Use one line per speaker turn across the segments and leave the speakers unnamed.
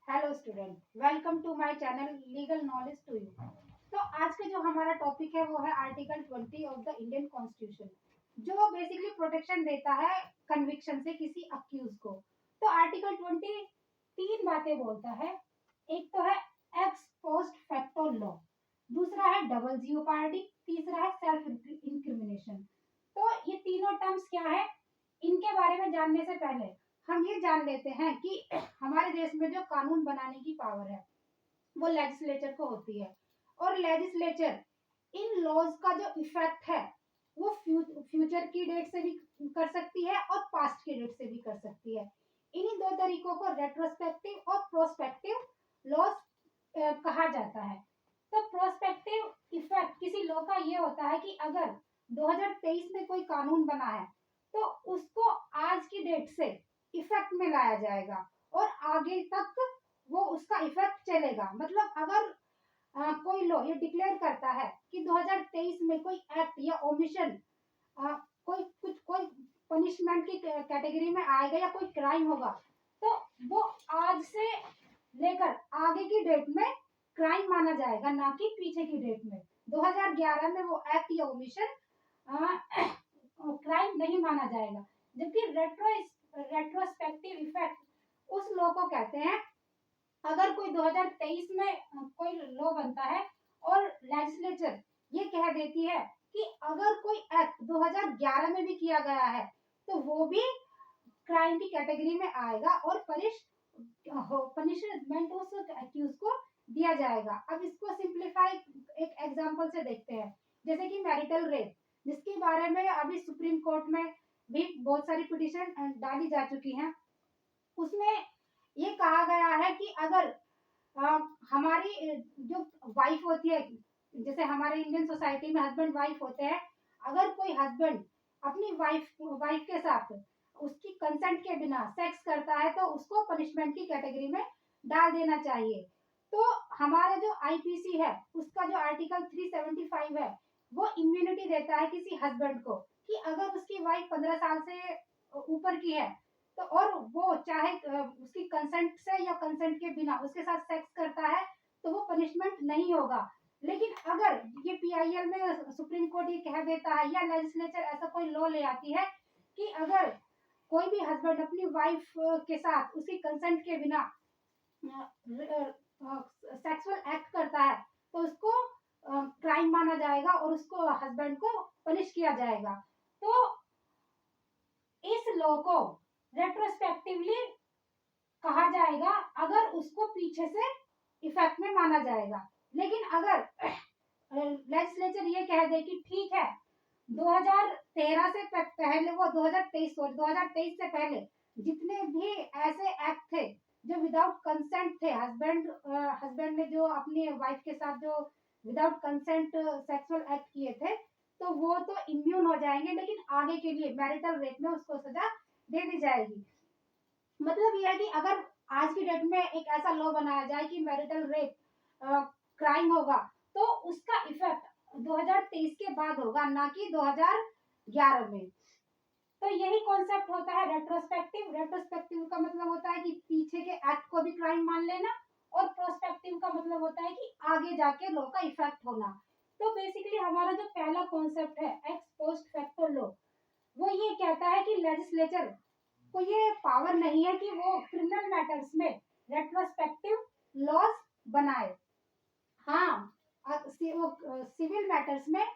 Hello student, welcome to my channel legal knowledge to you. तो आज का जो हमारा टॉपिक है वो है article 20 of the Indian constitution, जो बेसिकली प्रोटेक्शन देता है कन्विक्शन से किसी अक्यूज को। तो आर्टिकल 20 तीन बातें बोलता है। एक तो है एक्स पोस्ट फैक्टो लॉ, दूसरा है डबल जियोपार्डी, तीसरा है सेल्फ इंक्रिमिनेशन। तो ये तीनों टर्म्स क्या है, इनके बारे में जानने से पहले हम ये जान लेते हैं कि हमारे देश में जो कानून बनाने की पावर है वो लेजिस्लेचर को होती है। और लेजिस्लेचर इन लॉज का जो इफेक्ट है वो फ्यूचर की डेट से भी कर सकती है और पास्ट की डेट से भी कर सकती है। इन्हीं दो तरीकों को रेट्रोस्पेक्टिव और प्रोस्पेक्टिव लॉज कहा जाता है। तो प्रोस्पेक्टिव इफेक्ट किसी लॉ का ये होता है कि अगर 2023 में कोई कानून बना है तो उसको आज की डेट से इफेक्ट में लाया जाएगा और आगे तक वो उसका इफेक्ट चलेगा। मतलब अगर कोई लॉ ये डिक्लेयर करता है कि 2023 में कोई एक्ट या ओमिशन कोई पनिशमेंट की कैटेगरी में आएगा या कोई क्राइम होगा, तो वो आज से लेकर आगे की डेट में क्राइम माना जाएगा, ना कि पीछे की डेट में। 2011 में वो एक्ट या ओमिशन क्राइम नहीं माना जाएगा। जबकि रेट्रोस्पेक्टिव इफेक्ट उस लॉ को कहते हैं अगर कोई 2023 में कोई लॉ बनता है और लेजिस्लेचर ये कह देती है कि अगर कोई एक्ट 2011 में भी किया गया है तो वो भी क्राइम की कैटेगरी में आएगा और पनिशमेंट उस एक्यूज को दिया जाएगा। अब इसको सिंप्लीफाई एक एग्जांपल से देखते हैं, जैसे कि मैरिटल रेप, जिसके बारे में अभी सुप्रीम कोर्ट में भी बहुत सारी पिटीशन डाली जा चुकी हैं। उसमें ये कहा गया है कि अगर हमारी जो वाइफ होती है, जैसे हमारे इंडियन सोसाइटी में हस्बैंड वाइफ होते हैं, अगर कोई हस्बैंड अपनी वाइफ के साथ उसकी कंसेंट के बिना सेक्स करता है तो उसको पनिशमेंट की कैटेगरी में डाल देना चाहिए। तो हमारा जो आईपीसी है उसका जो आर्टिकल 375 है वो इम्यूनिटी देता है किसी हस्बैंड को कि अगर उसकी वाइफ 15 साल से ऊपर की है तो और वो चाहे उसकी कंसेंट से या कंसेंट के बिना उसके साथ सेक्स करता है तो वो पनिशमेंट नहीं होगा। लेकिन अगर ये पीआईएल में सुप्रीम कोर्ट ये कह देता है या लेजिस्लेचर ऐसा कोई लॉ ले आती है कि अगर कोई भी हस्बैंड अपनी वाइफ के साथ उसकी कंसेंट के बिना सेक्सुअल एक्ट करता है तो उसको क्राइम माना जाएगा और उसको हस्बैंड को पनिश किया जाएगा। तो इस लॉ को रेट्रोस्पेक्टिवली कहा जाएगा अगर उसको पीछे से इफेक्ट में माना जाएगा। लेकिन अगर लेजिस्लेचर ये कह दे कि ठीक है 2013 से पहले वो 2023 से पहले जितने भी ऐसे एक्ट थे जो विदाउट कंसेंट थे, हस्बैंड ने जो अपनी वाइफ के साथ जो विदाउट कंसेंट सेक्सुअल एक्ट किए थे तो वो तो इम्यून हो जाएंगे, लेकिन आगे के लिए मैरिटल रेप में उसको सजा दे दी जाएगी। मतलब यह है कि अगर आज की डेट में एक ऐसा लॉ बनाया जाए कि मैरिटल रेप क्राइम होगा तो उसका इफेक्ट 2023 के बाद होगा, ना कि 2011 में। तो यही कॉन्सेप्ट होता है रेट्रोस्पेक्टिव। रेट्रोस्पेक्टिव का मतलब होता है कि पीछे के एक्ट को भी क्राइम मान लेना, और प्रोस्पेक्टिव का मतलब होता है कि आगे जाके लॉ का इफेक्ट होना। तो बेसिकली हमारा जो पहला कॉन्सेप्ट है एक्स पोस्ट फैक्टो लॉ, वो ये कहता है कि लेजिस्लेचर को ये पावर नहीं है कि वो क्रिमिनल मैटर्स में रेट्रोस्पेक्टिव लॉज बनाए। हाँ, सिविल मैटर्स में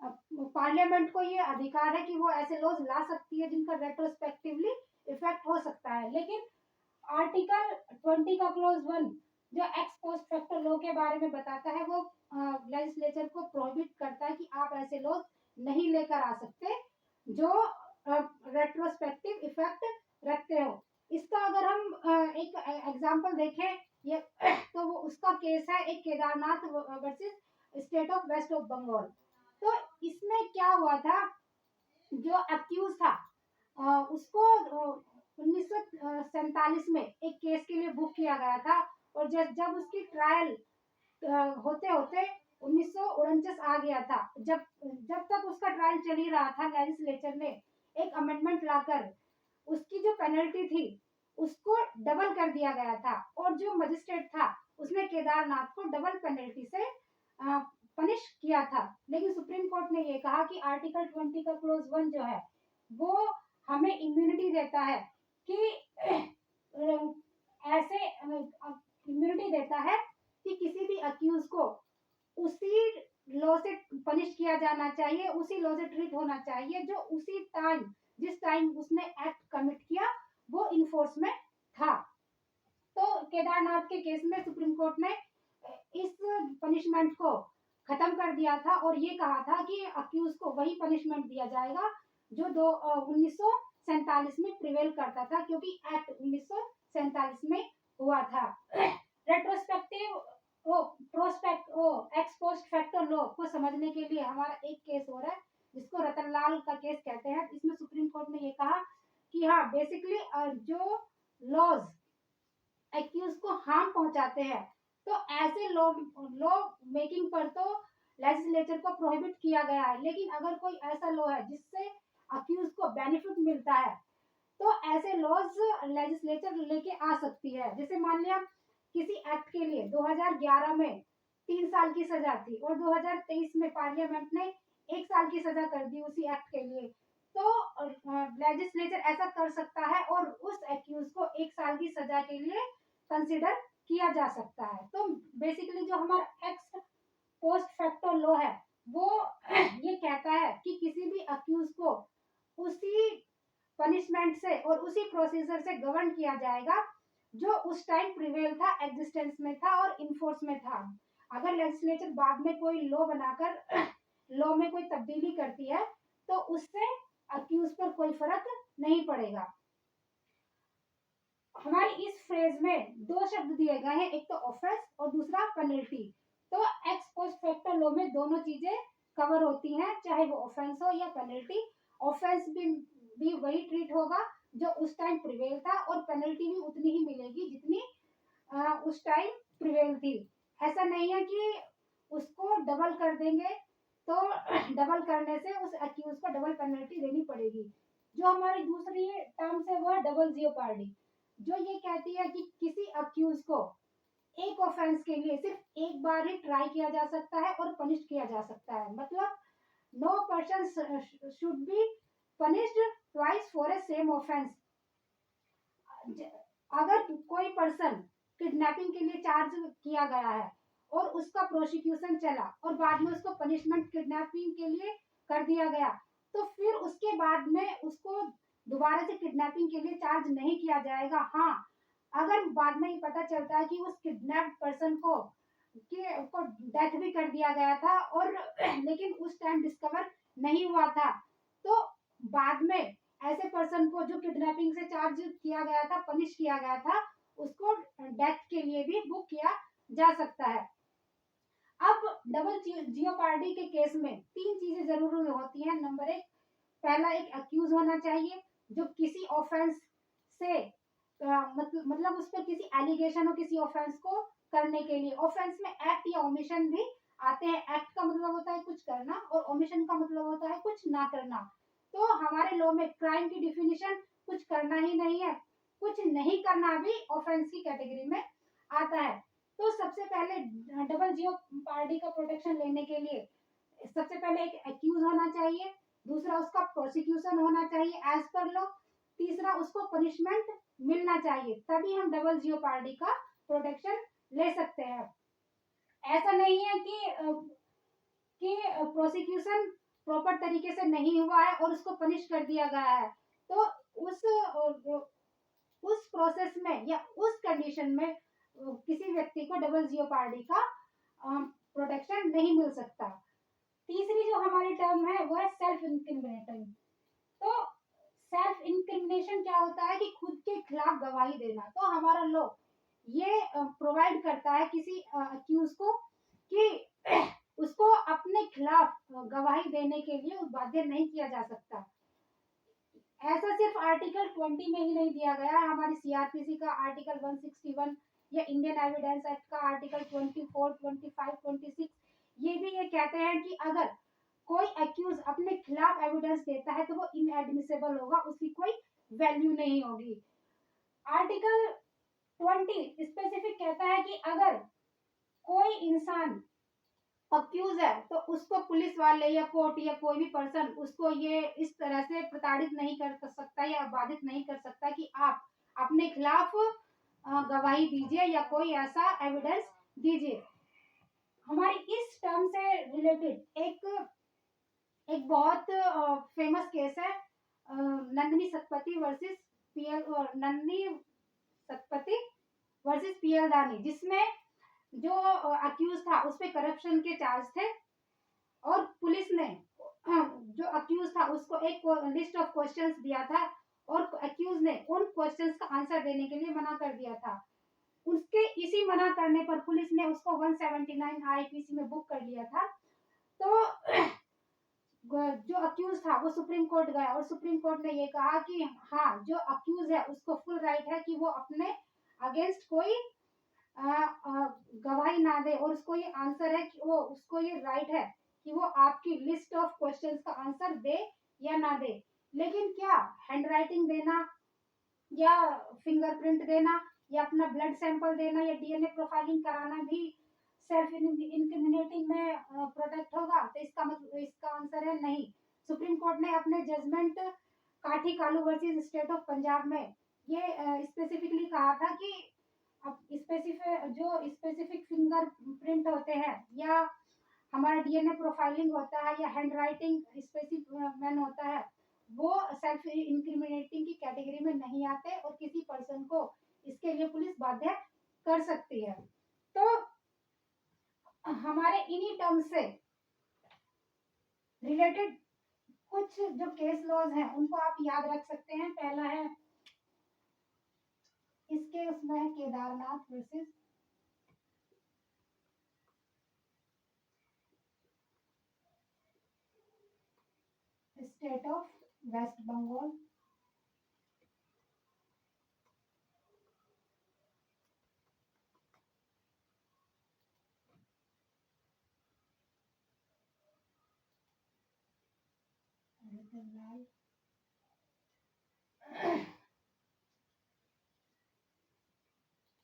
पार्लियामेंट को ये अधिकार है कि वो ऐसे लॉज ला सकती है जिनका रेट्रोस्पेक्टिवली इफेक्ट हो सकता है। लेकिन आर्टिकल 20 का क्लोज 1 जो एक्स पोस्ट फैक्टो लॉ के बारे में बताता है वो लेजिस्लेचर को प्रोहिबिट करता है कि आप ऐसे लॉज नहीं लेकर आ सकते जो रेट्रोस्पेक्टिव इफेक्ट रखते हो। इसका अगर हम एक एग्जांपल देखें ये तो वो उसका केस है एक Kedarnath versus state of west of Bengal. तो इसमें क्या हुआ था, जो अक्यूज था उसको 1947 में एक केस के लिए बुक किया गया था, और जब उसकी ट्रायल होते होते 1949 आ गया था। जब तक उसका ट्रायल चल ही रहा था, लेजिस्लेचर ने एक अमेंडमेंट लाकर उसकी जो पेनल्टी थी उसको डबल कर दिया गया था, और जो मजिस्ट्रेट था उसने केदारनाथ को डबल पेनल्टी से पनिश किया था। लेकिन सुप्रीम कोर्ट ने ये कहा कि आर्टिकल 20 का क्लोज 1 जो है वो हमें इम्यूनिटी देता है कि ऐसे इम्यूनिटी देता है कि किसी भी अक्यूज को उसी लॉ से पनिश किया जाना चाहिए, उसी लॉ से ट्रीट होना चाहिए जो उसी टाइम, जिस टाइम उसने एक्ट कमिट किया वो इन्फोर्स में था। तो केदारनाथ के केस में सुप्रीम कोर्ट ने इस पनिशमेंट को खत्म कर दिया था और ये कहा था कि अक्यूज को वही पनिशमेंट दिया जाएगा जो 1947 में प्रिवेल करता था, क्योंकि एक्ट 1947 में हुआ था। Retrospective x post facto law को समझने के लिए हमारा एक केस हो रहा है जिसको रतनलाल का केस कहते हैं। इसमें सुप्रीम कोर्ट ने ये कहा कि हाँ, बेसिकली जो लॉज एक्यूज को हार्म पहुंचाते हैं तो ऐसे लॉ मेकिंग पर तो लेजिस्लेचर को प्रोहिबिट किया गया है, लेकिन अगर कोई ऐसा लॉ है जिससे अक्यूज को बेनिफिट मिलता है तो ऐसे लॉज लेजिस्लेचर लेके आ सकती है। जैसे मान लिया किसी एक्ट के लिए 2011 में 3 साल की सजा थी और 2023 में पार्लियामेंट ने 1 साल की सजा कर दी उसी एक्ट के लिए, तो लेजिस्लेचर ऐसा कर सकता है और उस एक्यूज को 1 साल की सजा के लिए कंसिडर किया जा सकता है। तो बेसिकली जो हमारा एक्स पोस्ट फैक्टो लॉ है वो ये कहता है कि किसी भी अक्यूज को उसी पनिशमेंट से और उसी प्रोसीजर से गवर्न किया जाएगा जो उस टाइम प्रिवेल था, एग्जिस्टेंस में था और इन्फोर्स में था। अगर लेजिस्लेचर बाद में कोई लॉ बनाकर लॉ में कोई तब्दीली करती है तो उससे अक्यूज पर कोई फर्क नहीं पड़ेगा। हमारी इस फ्रेज में 2 शब्द दिए गए हैं, एक तो ऑफेंस और दूसरा पेनल्टी। तो एक्स पोस्ट फैक्टो लॉ में दोनों चीजें कवर होती हैं, चाहे वो ऑफेंस हो या पेनल्टी। ऑफेंस भी वही ट्रीट होगा जो उस टाइम प्रिवेल था और पेनल्टी भी उतनी ही मिलेगी जितनी उस टाइम प्रिवेल थी। ऐसा नहीं है कि उसको डबल कर देंगे तो डबल करने से उस अक्यूज को डबल पेनल्टी देनी पड़ेगी। जो हमारी दूसरी टर्म्स है वो है डबल जियोपार्डी, जो ये कहती है कि किसी अक्यूज को एक ऑफेंस के लिए सिर्फ एक बार ही ट्राई किया जा सकता है और पनिश किया जा सकता है। मतलब no person should be punished twice for a same offence. अगर कोई पर्सन किडनैपिंग के लिए चार्ज किया गया है और उसका प्रोसिक्यूशन चला और बाद में उसको पनिशमेंट किडनैपिंग के लिए कर दिया गया, तो फिर उसके बाद में उसको दोबारा से किडनैपिंग के लिए चार्ज नहीं किया जाएगा। हाँ, अगर बाद में ही पता चलता है कि उस किडनैप पर्सन को डेथ भी कर दिया गया था और लेकिन उस टाइम डिस्कवर नहीं हुआ था, तो बाद में ऐसे पर्सन को जो किडनैपिंग से चार्ज किया गया था, पनिश किया गया था, उसको डेथ के लिए भी बुक किया जा सकता है। अब डबल जियोपार्डी के केस में 3 चीजें जरूरी होती हैं। नंबर 1, पहला एक अक्यूज होना चाहिए जो किसी ऑफेंस से मतलब उस पर किसी एलिगेशन हो किसी ऑफेंस को करने के लिए। ऑफेंस में एक्ट या ओमिशन भी आते हैं। एक्ट का मतलब होता है कुछ करना और ओमिशन का मतलब होता है कुछ ना करना। तो हमारे लॉ में क्राइम की डिफिनीशन कुछ करना ही नहीं है, कुछ नहीं करना भी ऑफेंस की कैटेगरी में आता है। तो सबसे पहले डबल जियोपार्डी का प्रोटेक्शन लेने के लिए सबसे पहले एक एक्यूज होना चाहिए, दूसरा उसका प्रोसिक्यूशन होना चाहिए एज पर लॉ, तीसरा उसको पनिशमेंट मिलना चाहिए, तभी हम डबल जियोपार्डी का प्रोटेक्शन ले सकते हैं। ऐसा नहीं है कि प्रोसिक्यूशन प्रॉपर तरीके से नहीं हुआ है और उसको पनिश कर दिया गया है, तो उस प्रोसेस में या उस कंडीशन में किसी व्यक्ति को डबल जियोपार्डी का प्रोटेक्शन नहीं मिल सकता। तीसरी जो हमारी टर्म है वो है सेल्फ इंक्रिमिनेशन। तो सेल्फ इंक्रिमिनेशन क्या होता है कि खुद के खिलाफ गवाही देना। तो हमारा लॉ ये प्रोवाइड करता है किसी अक्यूज को कि उसको अपने खिलाफ गवाही देने के लिए बाध्य नहीं किया जा सकता। ऐसा सिर्फ आर्टिकल 20 में ही नहीं दिया गया है, हमारी सीआरपीसी का आर्टिकल 161 या इंडियन एविडेंस एक्ट का आर्टिकल 24, 25, 26 ये भी ये कहते हैं कि अगर कोई एक्यूज अपने खिलाफ एविडेंस देता है तो वो इनएडमिसिबल होगा, उसकी कोई वैल्यू नहीं होगी। आर्टिकल 20 स्पेसिफिक कहता है कि अगर कोई इंसान अक्यूज है तो उसको पुलिस वाले या कोर्ट या कोई भी पर्सन उसको ये इस तरह से प्रताड़ित नहीं कर सकता या बाधित नहीं कर सकता कि आप अपने खिलाफ गवाही दीजिए या कोई ऐसा एविडेंस दीजिए। हमारी इस टर्म से रिलेटेड एक बहुत फेमस केस है Nandini Satpathy versus PL Nandini Satpathy versus PL दानी, जिसमें जो अक्यूज था उस पे करप्शन के चार्ज थे और पुलिस ने जो अक्यूज था उसको एक लिस्ट ऑफ क्वेश्चंस दिया था और अक्यूज ने उन क्वेश्चंस का आंसर देने के लिए मना कर दिया था। उसके इसी मना करने पर पुलिस ने उसको 179 आईपीसी में बुक कर लिया था। तो जो अक्यूज था वो सुप्रीम कोर्ट गया और सुप्रीम कोर्ट ने ये कहा कि हाँ, जो अक्यूज है उसको फुल राइट है कि वो अपने अगेंस्ट कोई गवाही ना दे और उसको ये आंसर है कि वो उसको ये राइट है कि वो आपकी लिस्ट ऑफ क्वेश्चंस का आंसर दे या ना दे। लेकिन क्या हैंडराइटिंग देना या फिंगरप्रिंट देना या अपना ब्लड सैंपल देना या डीएनए प्रोफाइलिंग कराना भी सेल्फ इंक्रिमिनेटिंग में प्रोटेक्ट होगा? तो इसका आंसर है नहीं। सुप्रीम कोर्ट ने अपने जजमेंट काठी Kalu versus state of Punjab में ये स्पेसिफिकली कहा था कि अब स्पेसिफिक फिंगरप्रिंट होते हैं या हमारा डीएनए प्रोफाइलिंग होता है या हैंडराइटिंग स्पेसिफिक होता है, वो सेल्फ इंक्रिमिनेटिंग की कैटेगरी में नहीं आते और किसी पर्सन को इसके लिए पुलिस बाध्य कर सकती है। तो हमारे इन्हीं टर्म से रिलेटेड कुछ जो केस लॉज हैं उनको आप याद रख सकते हैं। पहला है इसके उसमें है Kedarnath versus state of west Bengal.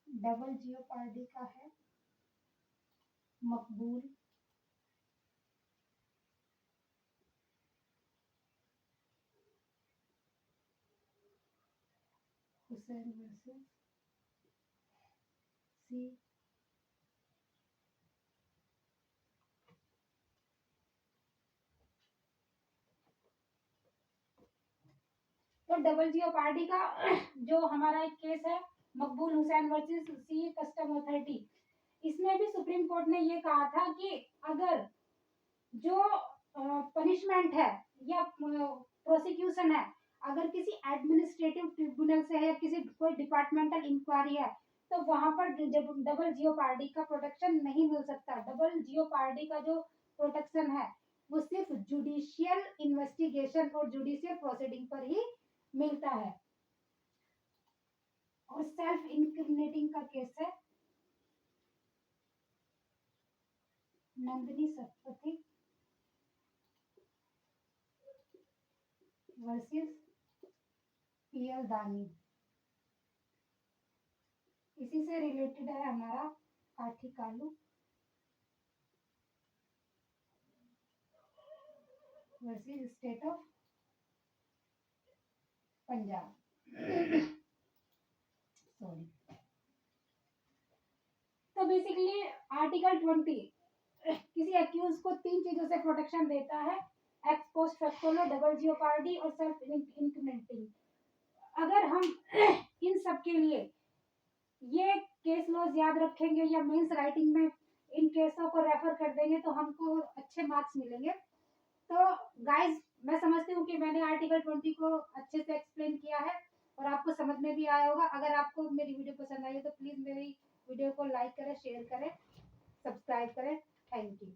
Double jeopardy का है मकबूल हुसैन वर्सेस सी। तो डबल जियोपार्डी का जो हमारा एक केस है Maqbool Hussain versus C custom authority, इसमें भी सुप्रीम कोर्ट ने ये कहा था कि अगर जो पनिशमेंट है या प्रोसिक्यूशन है अगर किसी एडमिनिस्ट्रेटिव ट्रिब्यूनल से है या किसी कोई डिपार्टमेंटल इंक्वायरी है तो वहां पर डबल जियोपार्डी का प्रोटेक्शन नहीं मिल सकता। डबल जियोपार्डी का जो प्रोटेक्शन है वो सिर्फ जुडिशियल इन्वेस्टिगेशन और जुडिशियल प्रोसीडिंग पर ही मिलता है। और सेल्फ इंक्रिमिनेटिंग का केस है नंदिनी सतपथी वर्सेस पीएल दानी। इसी से रिलेटेड है हमारा काठी Kalu versus state of Punjab. Sorry. तो बेसिकली आर्टिकल 20 किसी अक्यूज को 3 चीजों से प्रोटेक्शन देता है, x post facto, double jeopardy और सेल्फ इंक्रिमिनेटिंग। अगर हम इन सब के लिए ये केस लॉज याद रखेंगे या मेंस राइटिंग में इन केसों को रेफर कर देंगे तो हमको अच्छे मार्क्स मिलेंगे। तो गाइज मैं समझती हूँ कि मैंने आर्टिकल 20 को अच्छे से एक्सप्लेन किया है और आपको समझ में भी आया होगा। अगर आपको मेरी वीडियो पसंद आई है तो प्लीज मेरी वीडियो को लाइक करें, शेयर करें, सब्सक्राइब करें। Thank you.